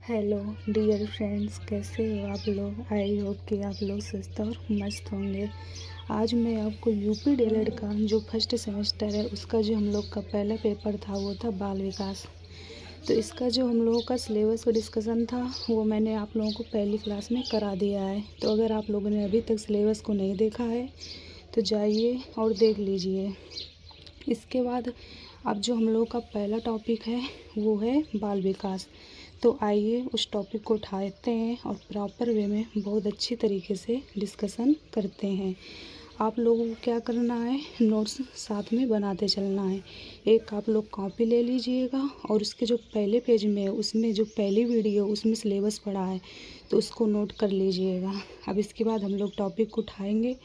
Hello dear friends, कैसे हो आप लोग। आई होप कि आप लोग स्वस्थ और मस्त होंगे। आज मैं आपको यूपी डीएलएड का जो फर्स्ट सेमेस्टर है उसका जो हम लोग का पहला पेपर था वो था बाल विकास। तो इसका जो हम लोगों का सिलेबस का डिस्कशन था वो मैंने आप लोगों को पहली क्लास में करा दिया है। तो अगर आप लोगों ने अभी तक सिलेबस को नहीं देखा है तो जाइए और देख लीजिए। इसके बाद अब जो हम लोगों का पहला टॉपिक है वो है बाल विकास। तो आइए उस टॉपिक को उठाते हैं और प्रॉपर वे में बहुत अच्छी तरीके से डिस्कशन करते हैं। आप लोगों को क्या करना है, नोट्स साथ में बनाते चलना है। एक आप लोग कॉपी ले लीजिएगा और उसके जो पहले पेज में है उसमें जो पहली वीडियो उसमें सिलेबस पड़ा है तो उसको नोट कर लीजिएगा। अब इसके बाद हम लोग टॉपिक को उठाएंगे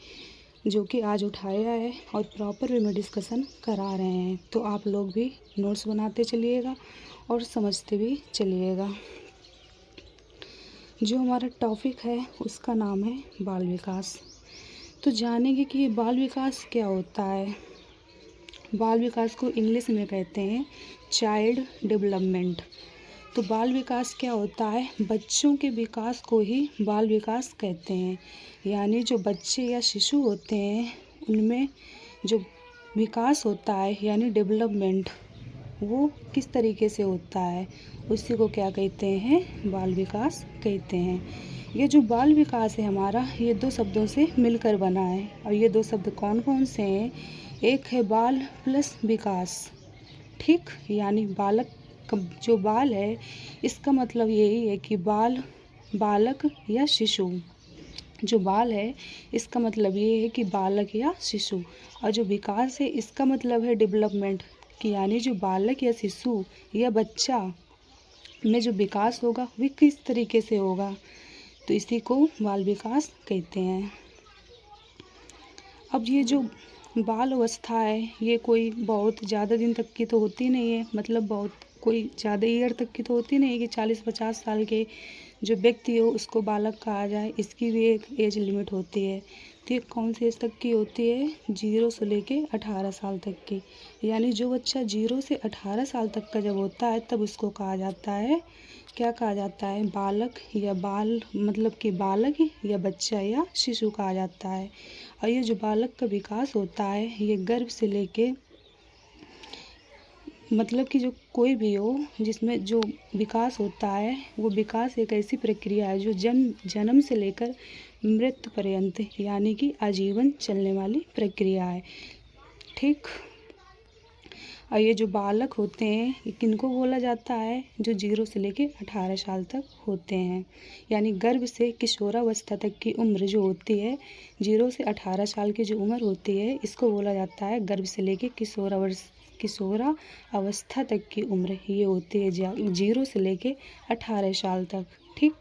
जो कि आज उठाया है और प्रॉपर वे में डिस्कशन करा रहे हैं। तो आप लोग भी नोट्स बनाते चलिएगा और समझते भी चलिएगा। जो हमारा टॉपिक है उसका नाम है बाल विकास। तो जानेंगे कि बाल विकास क्या होता है। बाल विकास को इंग्लिश में कहते हैं चाइल्ड डेवलपमेंट। तो बाल विकास क्या होता है, बच्चों के विकास को ही बाल विकास कहते हैं। यानी जो बच्चे या शिशु होते हैं उनमें जो विकास होता है यानी डेवलपमेंट वो किस तरीके से होता है उसी को क्या कहते हैं, बाल विकास कहते हैं। ये जो बाल विकास है हमारा ये दो शब्दों से मिलकर बना है और ये दो शब्द कौन कौन से हैं। एक है बाल प्लस विकास, ठीक। यानी बालक जो बाल है इसका मतलब यही है कि बालक या शिशु। जो बाल है इसका मतलब ये है कि बालक या शिशु। और जो विकास है इसका मतलब है डेवलपमेंट कि यानी जो बालक या शिशु या बच्चा में जो विकास होगा वह किस तरीके से होगा। तो इसी को बाल विकास कहते हैं। अब ये जो बाल अवस्था है ये कोई बहुत ज़्यादा दिन तक की तो होती नहीं है, मतलब बहुत कोई ज़्यादा ईयर तक की तो होती नहीं है कि 40-50 साल के जो व्यक्ति हो उसको बालक कहा जाए। इसकी भी एक एज लिमिट होती है। तो ये कौन सी एज तक की होती है, 0 से लेके 18 साल तक की। यानी जो बच्चा 0 से 18 साल तक का जब होता है तब उसको कहा जाता है, क्या कहा जाता है, बालक या बाल मतलब कि बालक या बच्चा या शिशु कहा जाता है। और ये जो बालक का विकास होता है ये गर्भ से लेके मतलब कि जो कोई भी हो जिसमें जो विकास होता है वो विकास एक ऐसी प्रक्रिया है जो जन्म से लेकर मृत्यु पर्यंत यानी कि आजीवन चलने वाली प्रक्रिया है, ठीक। और ये जो बालक होते हैं ये किनको बोला जाता है, जो 0 से लेके 18 साल तक होते हैं। यानी गर्भ से किशोरावस्था तक की उम्र जो होती है, 0 से 18 साल की जो उम्र होती है इसको बोला जाता है गर्भ से लेके किशोरावस्था तक की उम्र ये होती है 0 से लेके 18 साल तक, ठीक।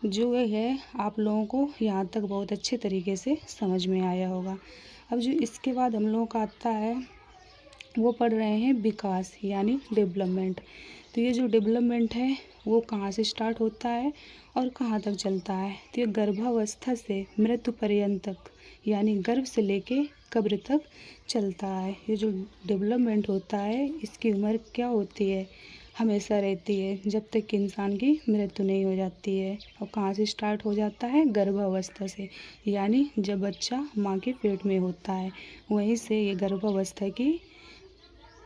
जो ये है आप लोगों को यहाँ तक बहुत अच्छे तरीके से समझ में आया होगा। अब जो इसके बाद हम लोगों का आता है वो पढ़ रहे हैं विकास यानी डेवलपमेंट। तो ये जो डेवलपमेंट है वो कहाँ से स्टार्ट होता है और कहाँ तक चलता है। तो ये गर्भावस्था से मृत्यु पर्यंत तक यानी गर्भ से लेके कब्र तक चलता है। ये जो डेवलपमेंट होता है इसकी उम्र क्या होती है, हमेशा रहती है जब तक कि इंसान की मृत्यु नहीं हो जाती है। और कहाँ से स्टार्ट हो जाता है, गर्भावस्था से, यानी जब बच्चा माँ के पेट में होता है वहीं से ये गर्भावस्था की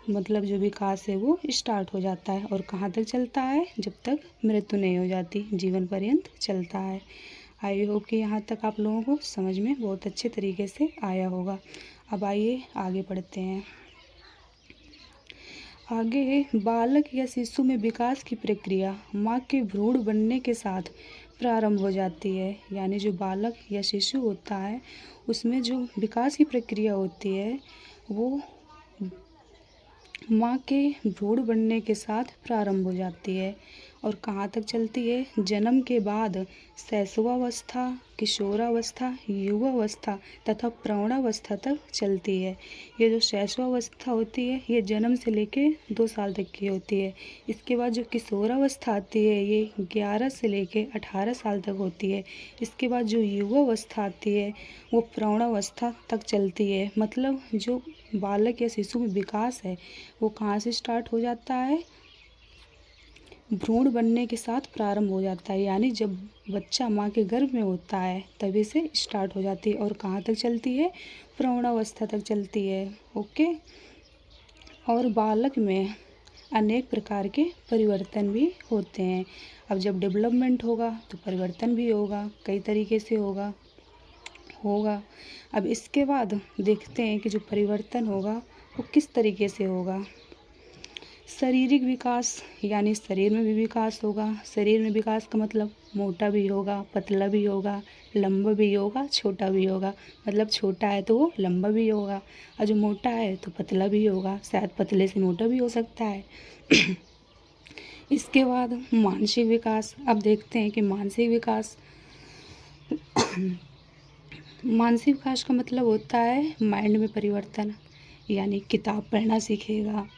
मतलब जो विकास है वो स्टार्ट हो जाता है। और कहाँ तक चलता है, जब तक मृत्यु नहीं हो जाती, जीवन पर्यंत चलता है। आई होप कि यहाँ तक आप लोगों को समझ में बहुत अच्छे तरीके से आया होगा। अब आइए आगे बढ़ते हैं। आगे है बालक या शिशु में विकास की प्रक्रिया माँ के भ्रूण बनने के साथ प्रारंभ हो जाती है। यानी जो बालक या शिशु होता है उसमें जो विकास की प्रक्रिया होती है वो माँ के भ्रूण बनने के साथ प्रारंभ हो जाती है। और कहाँ तक चलती है, जन्म के बाद शैशवावस्था, किशोरावस्था, युवावस्था तथा प्रौढ़ावस्था तक चलती है। ये जो शैशवावस्था होती है ये जन्म से लेके 2 साल तक की होती है। इसके बाद जो किशोरावस्था आती है ये 11 से लेके 18 साल तक होती है। इसके बाद जो युवावस्था आती है वो प्रौढ़ावस्था तक चलती है। मतलब जो बालक या शिशु में विकास है वो कहाँ से स्टार्ट हो जाता है, भ्रूण बनने के साथ प्रारंभ हो जाता है, यानी जब बच्चा माँ के गर्भ में होता है तभी से स्टार्ट हो जाती है और कहाँ तक चलती है, प्रौढ़ावस्था तक चलती है। ओके। और बालक में अनेक प्रकार के परिवर्तन भी होते हैं। अब जब डेवलपमेंट होगा तो परिवर्तन भी होगा, कई तरीके से होगा। अब इसके बाद देखते हैं कि जो परिवर्तन होगा वो किस तरीके से होगा। शारीरिक विकास, यानी शरीर में भी विकास होगा। शरीर में विकास का मतलब मोटा भी होगा, पतला भी होगा, लंबा भी होगा, छोटा भी होगा। मतलब छोटा है तो वो लंबा भी होगा और जो मोटा है तो पतला भी होगा, शायद पतले से मोटा भी हो सकता है। इसके बाद मानसिक विकास। अब देखते हैं कि मानसिक विकास का मतलब होता है माइंड में परिवर्तन, यानी किताब पढ़ना सीखेगा,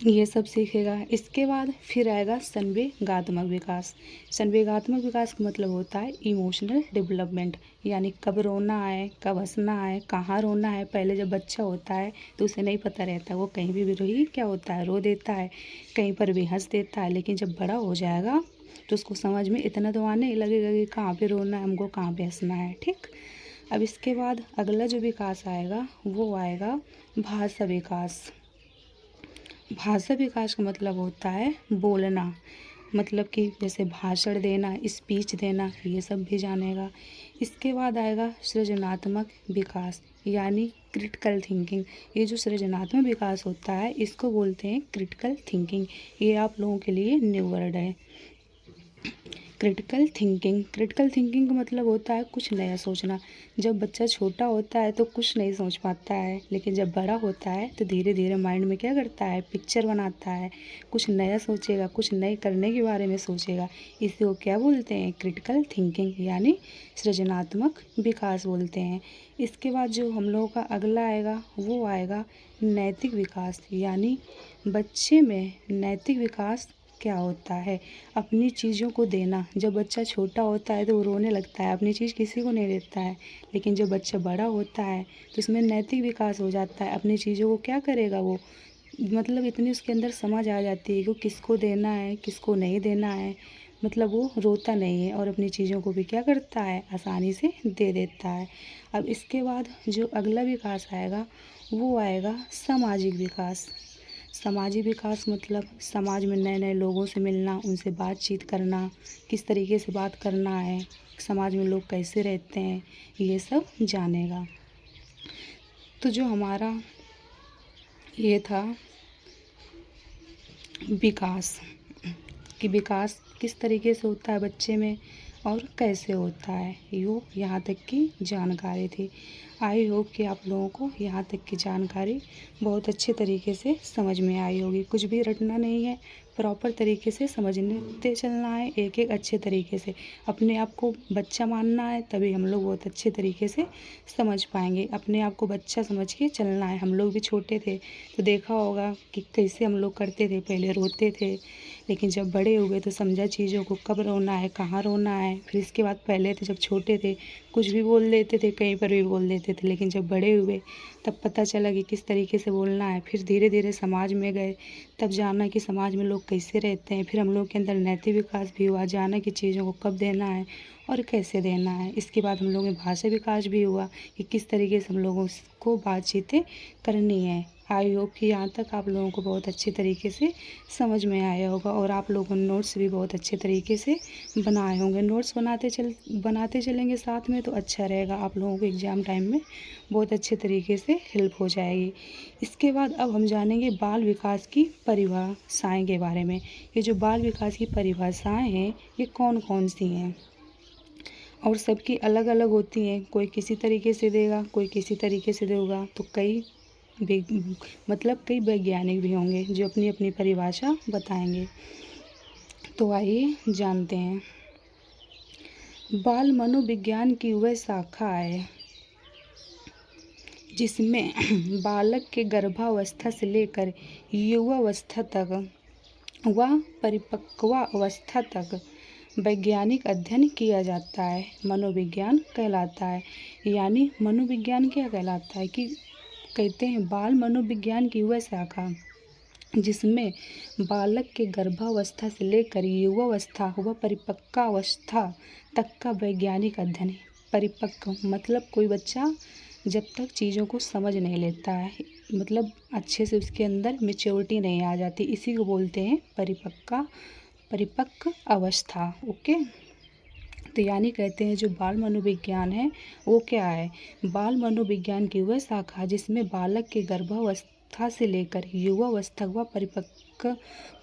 ये सब सीखेगा। इसके बाद फिर आएगा संवेगात्मक विकास। संवेगात्मक विकास का मतलब होता है इमोशनल डेवलपमेंट, यानी कब रोना है, कब हंसना है, कहाँ रोना है। पहले जब बच्चा होता है तो उसे नहीं पता रहता, वो कहीं भी रोही क्या होता है, रो देता है, कहीं पर भी हंस देता है। लेकिन जब बड़ा हो जाएगा तो उसको समझ में इतना तो आने लगेगा कि कहाँ पे रोना है हमको, कहाँ पे हंसना है। ठीक। अब इसके बाद अगला जो विकास आएगा वो आएगा भाषा विकास। भाषा विकास का मतलब होता है बोलना, मतलब कि जैसे भाषण देना, स्पीच देना, ये सब भी जानेगा। इसके बाद आएगा सृजनात्मक विकास, यानी क्रिटिकल थिंकिंग। ये जो सृजनात्मक विकास होता है इसको बोलते हैं क्रिटिकल थिंकिंग। ये आप लोगों के लिए न्यू वर्ड है, क्रिटिकल थिंकिंग का मतलब होता है कुछ नया सोचना। जब बच्चा छोटा होता है तो कुछ नहीं सोच पाता है, लेकिन जब बड़ा होता है तो धीरे धीरे माइंड में क्या करता है, पिक्चर बनाता है, कुछ नया सोचेगा, कुछ नए करने के बारे में सोचेगा। इसी को क्या बोलते हैं, क्रिटिकल थिंकिंग, यानी सृजनात्मक विकास बोलते हैं। इसके बाद जो हम लोगों का अगला आएगा वो आएगा नैतिक विकास, यानी बच्चे में नैतिक विकास क्या होता है, अपनी चीज़ों को देना। जब बच्चा छोटा होता है तो वो रोने लगता है, अपनी चीज़ किसी को नहीं देता है। लेकिन जब बच्चा बड़ा होता है तो उसमें नैतिक विकास हो जाता है, अपनी चीज़ों को क्या करेगा वो, मतलब इतनी उसके अंदर समझ आ जाती है कि किसको देना है, किसको नहीं देना है। मतलब वो रोता नहीं है और अपनी चीज़ों को भी क्या करता है, आसानी से दे देता है। अब इसके बाद जो अगला विकास आएगा वो आएगा सामाजिक विकास। सामाजिक विकास मतलब समाज में नए नए लोगों से मिलना, उनसे बातचीत करना, किस तरीके से बात करना है, समाज में लोग कैसे रहते हैं, ये सब जानेगा। तो जो हमारा ये था विकास, कि विकास किस तरीके से होता है बच्चे में और कैसे होता है, यो यहाँ तक की जानकारी थी। आई होप कि आप लोगों को यहाँ तक की जानकारी बहुत अच्छे तरीके से समझ में आई होगी। कुछ भी रटना नहीं है, प्रॉपर तरीके से समझते चलना है, एक एक अच्छे तरीके से। अपने आप को बच्चा मानना है, तभी हम लोग बहुत अच्छे तरीके से समझ पाएंगे। अपने आप को बच्चा समझ के चलना है। हम लोग भी छोटे थे तो देखा होगा कि कैसे हम लोग करते थे, पहले रोते थे, लेकिन जब बड़े हुए तो समझा चीज़ों को, कब रोना है, कहाँ रोना है। फिर इसके बाद पहले तो जब छोटे थे कुछ भी बोल देते थे, कहीं पर भी बोल देते थे, लेकिन जब बड़े हुए तब पता चला कि किस तरीके से बोलना है। फिर धीरे धीरे समाज में गए, तब जाना कि समाज में लोग कैसे रहते हैं। फिर हम लोग के अंदर नैतिक विकास भी हुआ, जाना कि चीज़ों को कब देना है और कैसे देना है। इसके बाद हम लोगों में भाषा विकास भी हुआ कि किस तरीके से हम लोगों को बातचीतें करनी है। आई होप कि यहाँ तक आप लोगों को बहुत अच्छे तरीके से समझ में आया होगा और आप लोगों ने नोट्स भी बहुत अच्छे तरीके से बनाए होंगे। नोट्स बनाते चलेंगे साथ में तो अच्छा रहेगा, आप लोगों को एग्ज़ाम टाइम में बहुत अच्छे तरीके से हेल्प हो जाएगी। इसके बाद अब हम जानेंगे बाल विकास की परिभाषाएँ के बारे में। ये जो बाल विकास की परिभाषाएँ हैं ये कौन कौन सी हैं और सबकी अलग अलग होती हैं। कोई किसी तरीके से देगा, कोई किसी तरीके से देगा, तो कई वैज्ञानिक भी होंगे जो अपनी अपनी परिभाषा बताएंगे। तो आइए जानते हैं। बाल मनोविज्ञान की वह शाखा है जिसमें बालक के गर्भावस्था से लेकर युवावस्था तक व परिपक्वावस्था तक वैज्ञानिक अध्ययन किया जाता है, मनोविज्ञान कहलाता है। यानी मनोविज्ञान क्या कहलाता है कि कहते हैं बाल मनोविज्ञान की वह शाखा जिसमें बालक के गर्भावस्था से लेकर युवावस्था व परिपक्वावस्था तक का वैज्ञानिक अध्ययन है। परिपक्व मतलब कोई बच्चा जब तक चीज़ों को समझ नहीं लेता है, मतलब अच्छे से उसके अंदर मेच्योरिटी नहीं आ जाती, इसी को बोलते हैं परिपक्व अवस्था। ओके, तो यानी कहते हैं जो बाल मनोविज्ञान है वो क्या है? बाल मनोविज्ञान की वह शाखा जिसमें बालक के गर्भावस्था से लेकर युवावस्था व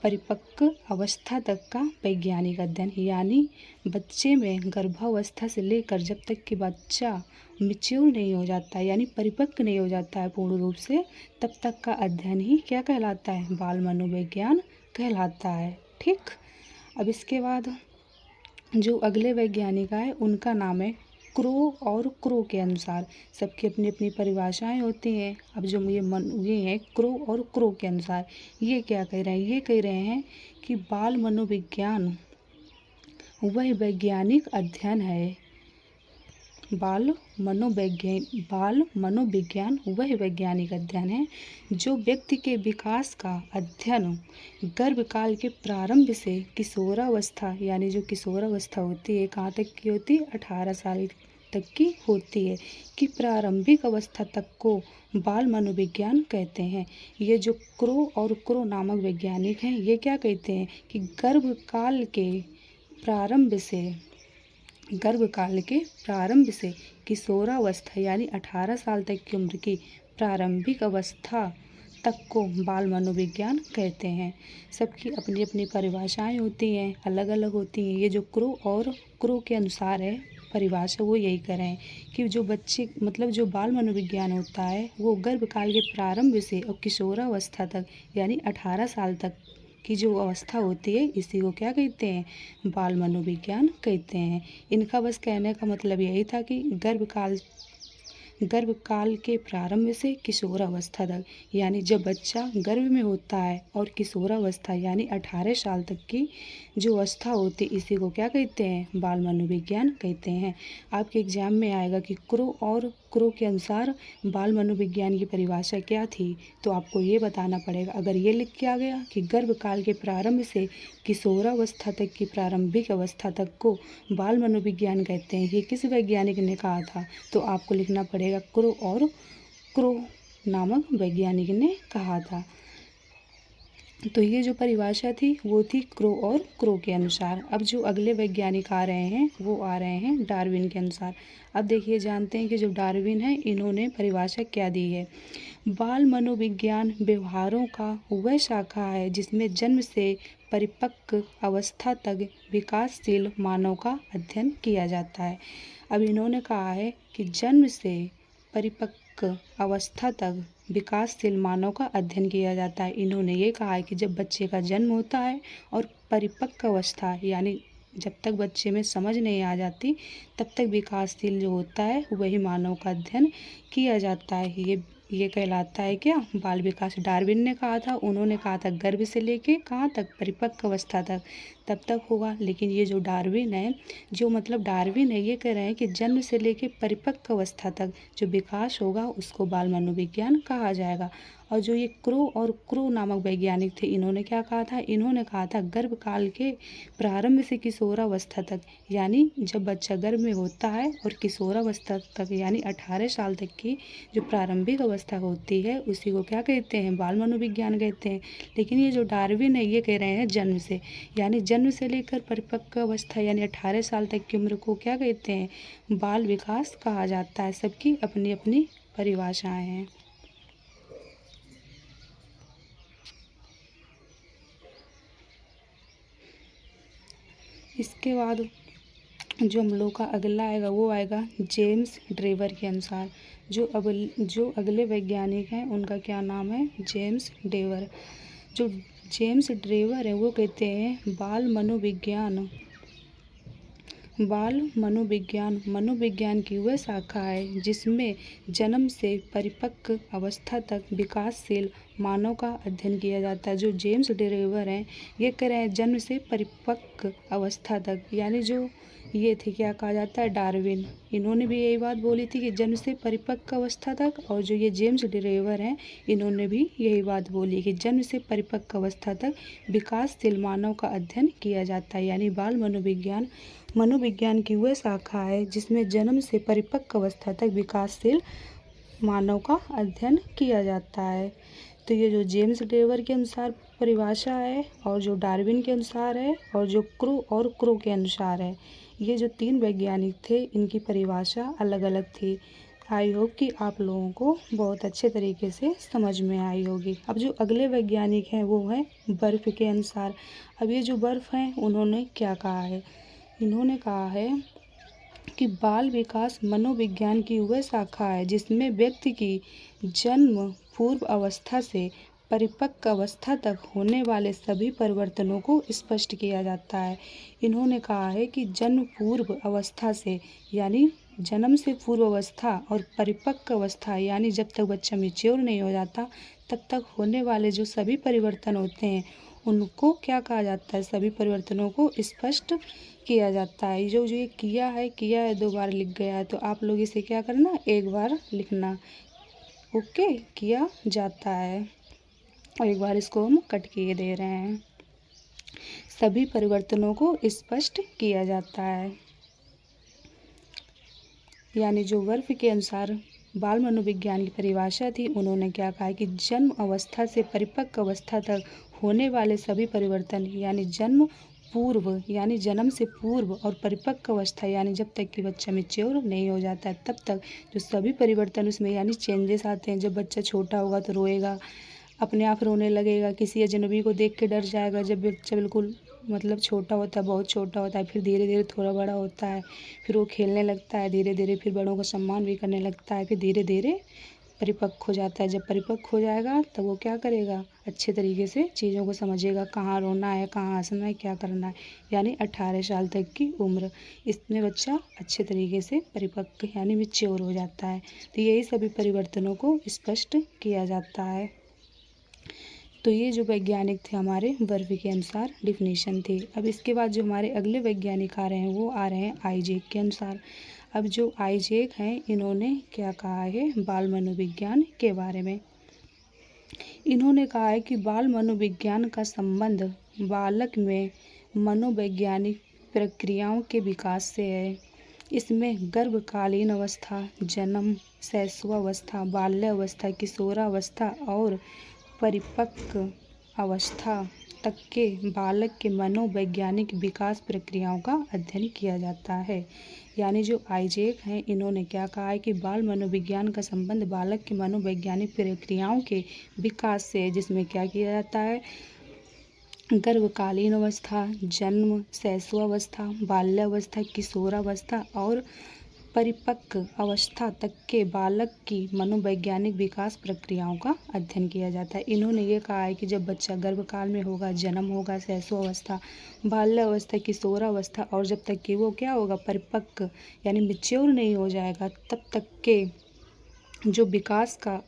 परिपक्व अवस्था तक का वैज्ञानिक अध्ययन, यानी बच्चे में गर्भावस्था से लेकर जब तक कि बच्चा मैच्योर नहीं हो जाता है, यानी परिपक्व नहीं हो जाता है पूर्ण रूप से, तब तक का अध्ययन ही क्या कहलाता है? बाल मनोविज्ञान कहलाता है। ठीक, अब इसके बाद जो अगले वैज्ञानिक आए उनका नाम है क्रो, और क्रो के अनुसार सबकी अपनी अपनी परिभाषाएं होती हैं। अब जो ये हैं क्रो और क्रो के अनुसार ये क्या कह रहे हैं? ये कह रहे हैं कि बाल मनोविज्ञान वह वैज्ञानिक अध्ययन है, बाल मनोविज्ञान वह वैज्ञानिक अध्ययन है जो व्यक्ति के विकास का अध्ययन गर्भकाल के प्रारंभ से किशोरावस्था, यानी जो किशोरावस्था होती है कहाँ तक की होती है? 18 साल तक की होती है, कि प्रारंभिक अवस्था तक को बाल मनोविज्ञान कहते हैं। ये जो क्रो और क्रो नामक वैज्ञानिक हैं ये क्या कहते हैं कि गर्भकाल के प्रारंभ से किशोरावस्था यानी 18 साल तक की उम्र की प्रारंभिक अवस्था तक को बाल मनोविज्ञान कहते हैं। सबकी अपनी अपनी परिभाषाएं होती हैं, अलग अलग होती हैं। ये जो क्रो और क्रो के अनुसार है परिभाषा वो यही करें कि जो बच्चे मतलब जो बाल मनोविज्ञान होता है वो गर्भकाल के प्रारंभ से और किशोरावस्था तक यानी 18 साल तक की जो अवस्था होती है इसी को क्या कहते हैं? बाल मनोविज्ञान कहते हैं। इनका बस कहने का मतलब यही था कि गर्भकाल के प्रारंभ से किशोरावस्था तक, यानी जब बच्चा गर्भ में होता है, और किशोरावस्था यानी 18 साल तक की जो अवस्था होती है इसी को क्या कहते हैं? बाल मनोविज्ञान कहते हैं। आपके एग्जाम में आएगा कि क्रो और क्रो के अनुसार बाल मनोविज्ञान की परिभाषा क्या थी, तो आपको ये बताना पड़ेगा। अगर ये लिख के आ गया कि गर्भकाल के प्रारंभ से किशोरावस्था तक की प्रारंभिक अवस्था तक को बाल मनोविज्ञान कहते हैं, ये किस वैज्ञानिक ने कहा था, तो आपको लिखना पड़ेगा क्रो और क्रो नामक वैज्ञानिक ने कहा था। तो ये जो परिभाषा थी वो थी क्रो और क्रो के अनुसार। अब जो अगले वैज्ञानिक आ रहे हैं वो आ रहे हैं डार्विन के अनुसार। अब देखिए जानते हैं कि जो डार्विन है इन्होंने परिभाषा क्या दी है। बाल मनोविज्ञान व्यवहारों का वह शाखा है जिसमें जन्म से परिपक्व अवस्था तक विकासशील मानव का अध्ययन किया जाता है। अब इन्होंने कहा है कि जन्म से परिपक्व अवस्था तक विकासशील मानव का अध्ययन किया जाता है। इन्होंने ये कहा है कि जब बच्चे का जन्म होता है और परिपक्व अवस्था यानी जब तक बच्चे में समझ नहीं आ जाती तब तक विकासशील जो होता है वही मानव का अध्ययन किया जाता है। ये कहलाता है क्या? बाल विकास। डार्विन ने कहा था, उन्होंने कहा था गर्भ से लेके कहाँ तक? परिपक्व अवस्था तक, तब तक होगा। लेकिन ये जो डार्विन है ये कह रहे हैं कि जन्म से लेके परिपक्व अवस्था तक जो विकास होगा उसको बाल मनोविज्ञान कहा जाएगा। और जो ये क्रो और क्रो नामक वैज्ञानिक थे इन्होंने क्या कहा था? इन्होंने कहा था गर्भकाल के प्रारंभ से किशोरावस्था तक, यानी जब बच्चा गर्भ में होता है और किशोरावस्था तक यानी 18 साल तक की जो प्रारंभिक अवस्था होती है उसी को क्या कहते हैं? बाल मनोविज्ञान कहते हैं। लेकिन ये जो डार्विन है ये कह रहे हैं जन्म से, यानी जन्म से लेकर परिपक्व अवस्था यानी 18 साल तक की उम्र को क्या कहते हैं? बाल विकास कहा जाता है। सबकी अपनी अपनी परिभाषाएं हैं। इसके बाद जो हम लोग का अगला आएगा वो आएगा जेम्स ड्रेवर के अनुसार। जो अगले वैज्ञानिक हैं उनका क्या नाम है? James Drever. जो जेम्स ड्रेवर है वो कहते हैं बाल मनोविज्ञान की वह शाखा है जिसमें जन्म से परिपक्व अवस्था तक विकासशील मानव का अध्ययन किया जाता है। जो जेम्स ड्रेवर हैं ये कह रहे हैं जन्म से परिपक्व अवस्था तक, यानी जो ये थे क्या कहा जाता है डार्विन। इन्होंने भी यही बात बोली थी कि जन्म से परिपक्व अवस्था तक, और जो ये जेम्स डिरेवर हैं इन्होंने भी यही बात बोली कि जन्म से परिपक्व अवस्था तक विकासशील मानव का अध्ययन किया जाता है। यानी बाल मनोविज्ञान की वह शाखा है जिसमें जन्म से परिपक्व अवस्था तक विकासशील मानव का अध्ययन किया जाता है। तो ये जो जेम्स डिरेवर के अनुसार परिभाषा है, और जो डार्विन के अनुसार है, और जो क्रो के अनुसार है, ये जो 3 वैज्ञानिक थे इनकी परिभाषा अलग अलग थी। आई होप कि आप लोगों को बहुत अच्छे तरीके से समझ में आई होगी। अब जो अगले वैज्ञानिक हैं वो हैं बर्फ के अनुसार। अब ये जो बर्फ हैं उन्होंने क्या कहा है, इन्होंने कहा है कि बाल विकास मनोविज्ञान की वह शाखा है जिसमें व्यक्ति की जन्म पूर्व अवस्था से परिपक्व अवस्था तक होने वाले सभी परिवर्तनों को स्पष्ट किया जाता है। इन्होंने कहा है कि जन्म पूर्व अवस्था से यानी जन्म से पूर्व अवस्था और परिपक्व अवस्था यानी जब तक बच्चा मैच्योर नहीं हो जाता तब तक होने वाले जो सभी परिवर्तन होते हैं उनको क्या कहा जाता है, सभी परिवर्तनों को स्पष्ट किया जाता है। जो ये किया है 2 बार लिख गया है, तो आप लोग इसे क्या करना, 1 बार लिखना। ओके, किया जाता है, और 1 बार इसको हम कट किए दे रहे हैं। सभी परिवर्तनों को स्पष्ट किया जाता है। यानी जो वर्फ के अनुसार बाल मनोविज्ञान की परिभाषा थी, उन्होंने क्या कहा कि जन्म अवस्था से परिपक्व अवस्था तक होने वाले सभी परिवर्तन यानी जन्म पूर्व यानी जन्म से पूर्व और परिपक्व अवस्था यानी जब तक कि बच्चा मैच्योर नहीं हो जाता है तब तक जो सभी परिवर्तन उसमें यानी चेंजेस आते हैं। जब बच्चा छोटा होगा तो रोएगा, अपने आप रोने लगेगा, किसी अजनबी को देख के डर जाएगा। जब बच्चा बिल्कुल मतलब छोटा होता है, बहुत छोटा होता है, फिर धीरे धीरे थोड़ा बड़ा होता है, फिर वो खेलने लगता है, धीरे धीरे फिर बड़ों का सम्मान भी करने लगता है, फिर धीरे धीरे परिपक्व हो जाता है। जब परिपक्व हो जाएगा तब वो क्या करेगा, अच्छे तरीके से चीज़ों को समझेगा, कहाँ रोना है, कहाँ हंसना है, क्या करना है। यानी 18 साल तक की उम्र, इसमें बच्चा अच्छे तरीके से परिपक्व यानी मैच्योर हो जाता है। तो यही सभी परिवर्तनों को स्पष्ट किया जाता है। तो ये जो वैज्ञानिक थे हमारे बर्फ के अनुसार डिफिनीशन थी। अब इसके बाद जो हमारे अगले वैज्ञानिक आ रहे हैं वो आ रहे हैं आइजैक के अनुसार। अब जो आइजैक हैं इन्होंने क्या कहा है बाल मनोविज्ञान के बारे में। इन्होंने कहा है कि बाल मनोविज्ञान का संबंध बालक में मनोवैज्ञानिक प्रक्रियाओं के विकास से है। इसमें गर्भकालीन अवस्था, जन्म, शैशवावस्था, बाल्यावस्था, किशोरावस्था और परिपक्व अवस्था तक के बालक के मनोवैज्ञानिक विकास प्रक्रियाओं का अध्ययन किया जाता है। यानी जो आइजैक हैं इन्होंने क्या कहा है कि बाल मनोविज्ञान का संबंध बालक के मनोवैज्ञानिक प्रक्रियाओं के विकास से है, जिसमें क्या किया जाता है, गर्भकालीन अवस्था, जन्म, शैशवावस्था, बाल्यावस्था, किशोरावस्था और परिपक्व अवस्था तक के बालक की मनोवैज्ञानिक विकास प्रक्रियाओं का अध्ययन किया जाता है। इन्होंने ये कहा है कि जब बच्चा गर्भकाल में होगा, जन्म होगा, शैशवावस्था, बाल्यावस्था, किशोरावस्था और जब तक कि वो क्या होगा परिपक्व यानी मैच्योर नहीं हो जाएगा तब तक के जो विकास का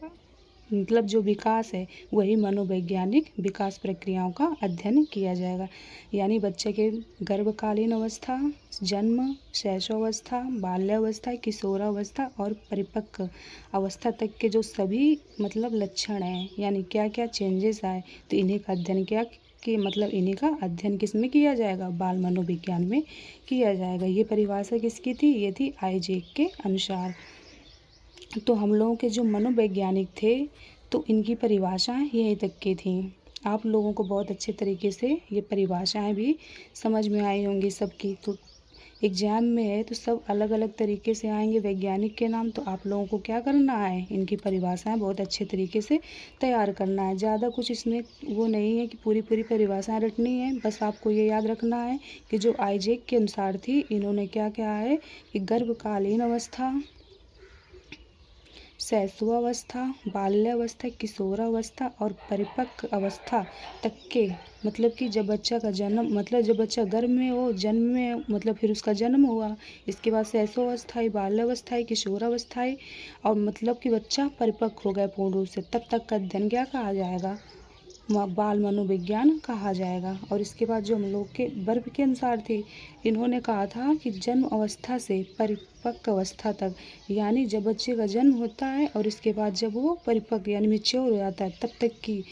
मतलब जो विकास है वही मनोवैज्ञानिक विकास प्रक्रियाओं का अध्ययन किया जाएगा। यानी बच्चे के गर्भकालीन अवस्था, जन्म, शैशवावस्था, बाल्यावस्था, किशोरावस्था और परिपक्व अवस्था तक के जो सभी मतलब लक्षण हैं यानी क्या क्या चेंजेस आए, तो इन्हीं का अध्ययन क्या कि मतलब इन्हीं का अध्ययन किस में किया जाएगा, बाल मनोविज्ञान में किया जाएगा। ये परिभाषा किसकी थी, ये थी आइजैक के अनुसार। तो हम लोगों के जो मनोवैज्ञानिक थे तो इनकी परिभाषाएं यहीं तक की थी। आप लोगों को बहुत अच्छे तरीके से ये परिभाषाएं भी समझ में आई होंगी सबकी। तो एग्ज़ाम में है तो सब अलग अलग तरीके से आएंगे वैज्ञानिक के नाम, तो आप लोगों को क्या करना है, इनकी परिभाषाएं बहुत अच्छे तरीके से तैयार करना है। ज़्यादा कुछ इसमें वो नहीं है कि पूरी पूरी परिभाषाएं रटनी है, बस आपको ये याद रखना है कि जो आइजैक के अनुसार थी इन्होंने क्या क्या है कि गर्भकालीन अवस्था, शैशवावस्था, बाल्यावस्था, किशोरावस्था और परिपक्व अवस्था तक के मतलब कि जब बच्चा का जन्म मतलब जब बच्चा गर्भ में हो, जन्म में मतलब फिर उसका जन्म हुआ, इसके बाद शैशवावस्था, बाल्यावस्था, किशोरावस्था और मतलब कि बच्चा परिपक्व हो गया पूर्ण रूप से, तब तक का अध्ययन क्या कहा जाएगा, बाल मनोविज्ञान कहा जाएगा। और इसके बाद जो हम लोग के वर्ब के अनुसार थी, इन्होंने कहा था कि जन्म अवस्था से परिपक्व अवस्था तक, यानी जब बच्चे का जन्म होता है और इसके बाद जब वो परिपक्व यानी मैच्योर हो जाता है, तब तक की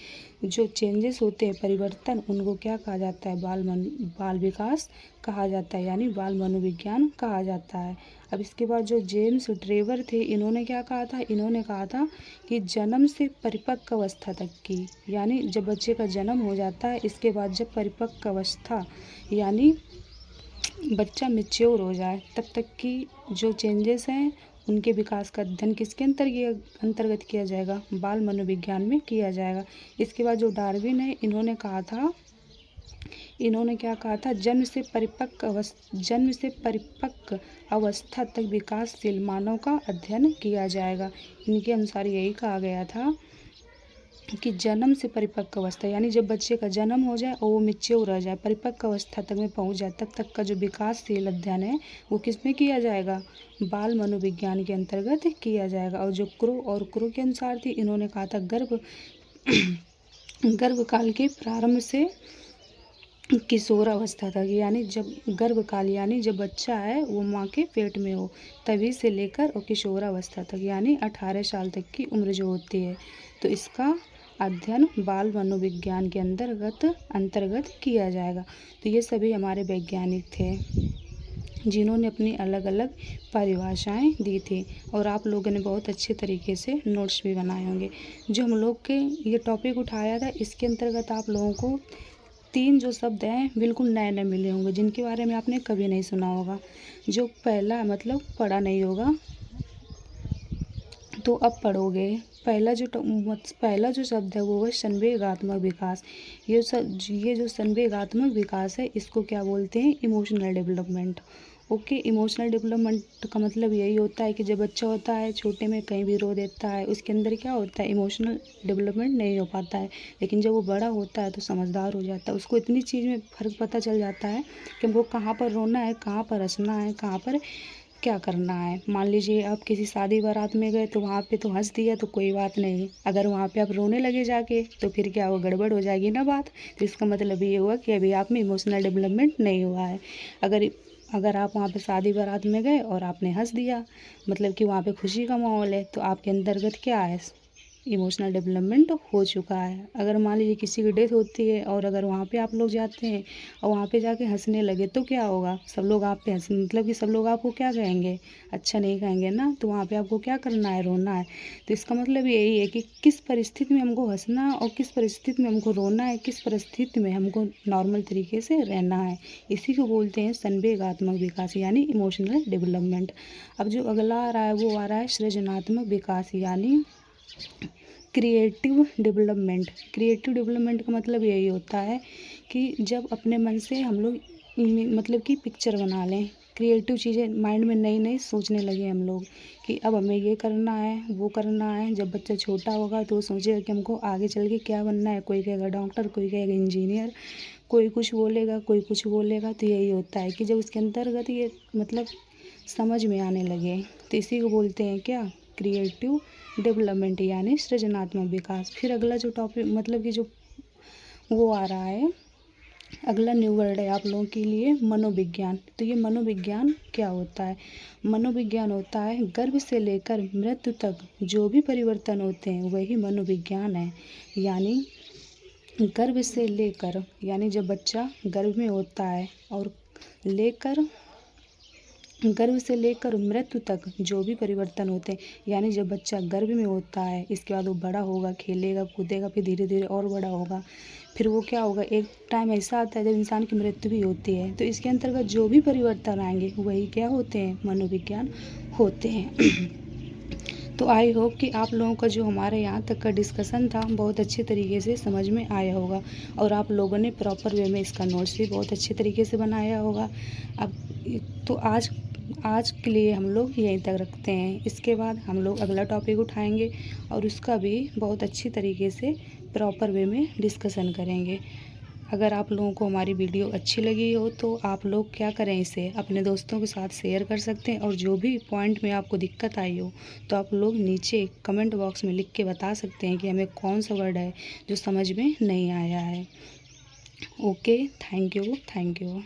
जो चेंजेस होते हैं, परिवर्तन, उनको क्या कहा जाता है, बाल विकास कहा जाता है, यानी बाल मनोविज्ञान कहा जाता है। अब इसके बाद जो जेम्स ट्रेवर थे, इन्होंने क्या कहा था, इन्होंने कहा था कि जन्म से परिपक्व अवस्था तक की, यानी जब बच्चे का जन्म हो जाता है, इसके बाद जब परिपक्व अवस्था यानी बच्चा मैच्योर हो जाए, तब तक की जो चेंजेस हैं, उनके विकास का अध्ययन किसके अंतर्गत किया जाएगा, बाल मनोविज्ञान में किया जाएगा। इसके बाद जो डार्विन है, इन्होंने क्या कहा था, जन्म से परिपक्व अवस्था तक विकासशील मानव का अध्ययन किया जाएगा। इनके अनुसार यही कहा गया था कि जन्म से परिपक्व अवस्था, यानी जब बच्चे का जन्म हो जाए और वो मैच्योर हो जाए, परिपक्व अवस्था तक में पहुंच जाए, तब तक का जो विकासशील अध्ययन है, वो किस में किया जाएगा, बाल मनोविज्ञान के अंतर्गत किया जाएगा। और जो क्रो के अनुसार थी, इन्होंने कहा था गर्भकाल के प्रारंभ से किशोर अवस्था तक, यानी जब गर्भकाल यानी जब बच्चा है वो माँ के पेट में हो, तभी से लेकर और किशोर अवस्था तक, यानी 18 साल तक की उम्र जो होती है, तो इसका अध्ययन बाल मनोविज्ञान के अंतर्गत किया जाएगा। तो ये सभी हमारे वैज्ञानिक थे जिन्होंने अपनी अलग अलग परिभाषाएं दी थी, और आप लोगों ने बहुत अच्छे तरीके से नोट्स भी बनाए होंगे। जो हम लोग के ये टॉपिक उठाया था, इसके अंतर्गत आप लोगों को 3 जो शब्द हैं बिल्कुल नए नए मिले होंगे, जिनके बारे में आपने कभी नहीं सुना होगा, जो पहला मतलब पढ़ा नहीं होगा, तो अब पढ़ोगे। पहला जो शब्द है वो है संवेगात्मक विकास। ये जो संवेगात्मक विकास है, इसको क्या बोलते हैं, emotional development. Okay, emotional development का मतलब यही होता है कि जब बच्चा होता है छोटे में कहीं भी रो देता है, उसके अंदर क्या होता है, इमोशनल डेवलपमेंट नहीं हो पाता है। लेकिन जब वो बड़ा होता है तो समझदार हो जाता है, उसको इतनी चीज़ में फ़र्क पता चल जाता है कि हमको कहाँ पर रोना है, कहाँ पर हंसना है, कहाँ पर क्या करना है। मान लीजिए आप किसी शादी बारात में गए तो वहाँ पे तो हंस दिया तो कोई बात नहीं, अगर वहाँ पे आप रोने लगे जाके तो फिर क्या वो गड़बड़ हो जाएगी ना बात। तो इसका मतलब ये हुआ कि अभी आप में इमोशनल डेवलपमेंट नहीं हुआ है। अगर आप वहाँ पे शादी बारात में गए और आपने हंस दिया, मतलब कि वहाँ पे खुशी का माहौल है, तो आपके अंतर्गत क्या है, इमोशनल डेवलपमेंट हो चुका है। अगर मान लीजिए किसी की डेथ होती है और अगर वहाँ पे आप लोग जाते हैं और वहाँ पे जाके हंसने लगे, तो क्या होगा, सब लोग आप पे मतलब कि सब लोग आपको क्या कहेंगे, अच्छा नहीं कहेंगे ना। तो वहाँ पे आपको क्या करना है, रोना है। तो इसका मतलब यही है कि किस परिस्थिति में हमको हंसना और किस परिस्थिति में हमको रोना है, किस परिस्थिति में हमको नॉर्मल तरीके से रहना है। इसी को बोलते हैं संवेगात्मक विकास, यानी इमोशनल डेवलपमेंट। अब जो अगला आ रहा है वो आ रहा है सृजनात्मक विकास, यानी क्रिएटिव डेवलपमेंट। क्रिएटिव डेवलपमेंट का मतलब यही होता है कि जब अपने मन से हम लोग मतलब कि पिक्चर बना लें, क्रिएटिव चीज़ें माइंड में नई नई सोचने लगे हम लोग कि अब हमें ये करना है, वो करना है। जब बच्चा छोटा होगा तो वो सोचेगा कि हमको आगे चल के क्या बनना है, कोई कहेगा डॉक्टर, कोई कहेगा इंजीनियर, कोई कुछ बोलेगा, कोई कुछ बोलेगा। तो यही होता है कि जब उसके अंतर्गत ये मतलब समझ में आने लगे, तो इसी को बोलते हैं क्या, क्रिएटिव डेवलपमेंट, यानी सृजनात्मक विकास। फिर अगला जो टॉपिक मतलब कि जो वो आ रहा है, अगला न्यू वर्ड है आप लोगों के लिए, मनोविज्ञान। तो ये मनोविज्ञान क्या होता है, मनोविज्ञान होता है गर्भ से लेकर मृत्यु तक जो भी परिवर्तन होते हैं वही मनोविज्ञान है। यानी गर्भ से लेकर, यानी जब बच्चा गर्भ में होता है और गर्भ से लेकर मृत्यु तक जो भी परिवर्तन होते हैं, यानी जब बच्चा गर्भ में होता है, इसके बाद वो बड़ा होगा, खेलेगा कूदेगा, फिर धीरे धीरे और बड़ा होगा, फिर वो क्या होगा, एक टाइम ऐसा आता है जब इंसान की मृत्यु भी होती है। तो इसके अंतर्गत जो भी परिवर्तन आएंगे वही क्या होते हैं, मनोविज्ञान होते हैं। तो आई होप कि आप लोगों का जो हमारे यहाँ तक का डिस्कशन था बहुत अच्छे तरीके से समझ में आया होगा, और आप लोगों ने प्रॉपर वे में इसका नोट्स भी बहुत अच्छे तरीके से बनाया होगा। अब तो आज के लिए हम लोग यहीं तक रखते हैं। इसके बाद हम लोग अगला टॉपिक उठाएंगे और उसका भी बहुत अच्छी तरीके से प्रॉपर वे में डिस्कशन करेंगे। अगर आप लोगों को हमारी वीडियो अच्छी लगी हो तो आप लोग क्या करें, इसे अपने दोस्तों के साथ शेयर कर सकते हैं। और जो भी पॉइंट में आपको दिक्कत आई हो तो आप लोग नीचे कमेंट बॉक्स में लिख के बता सकते हैं कि हमें कौन सा वर्ड है जो समझ में नहीं आया है। Okay, thank you.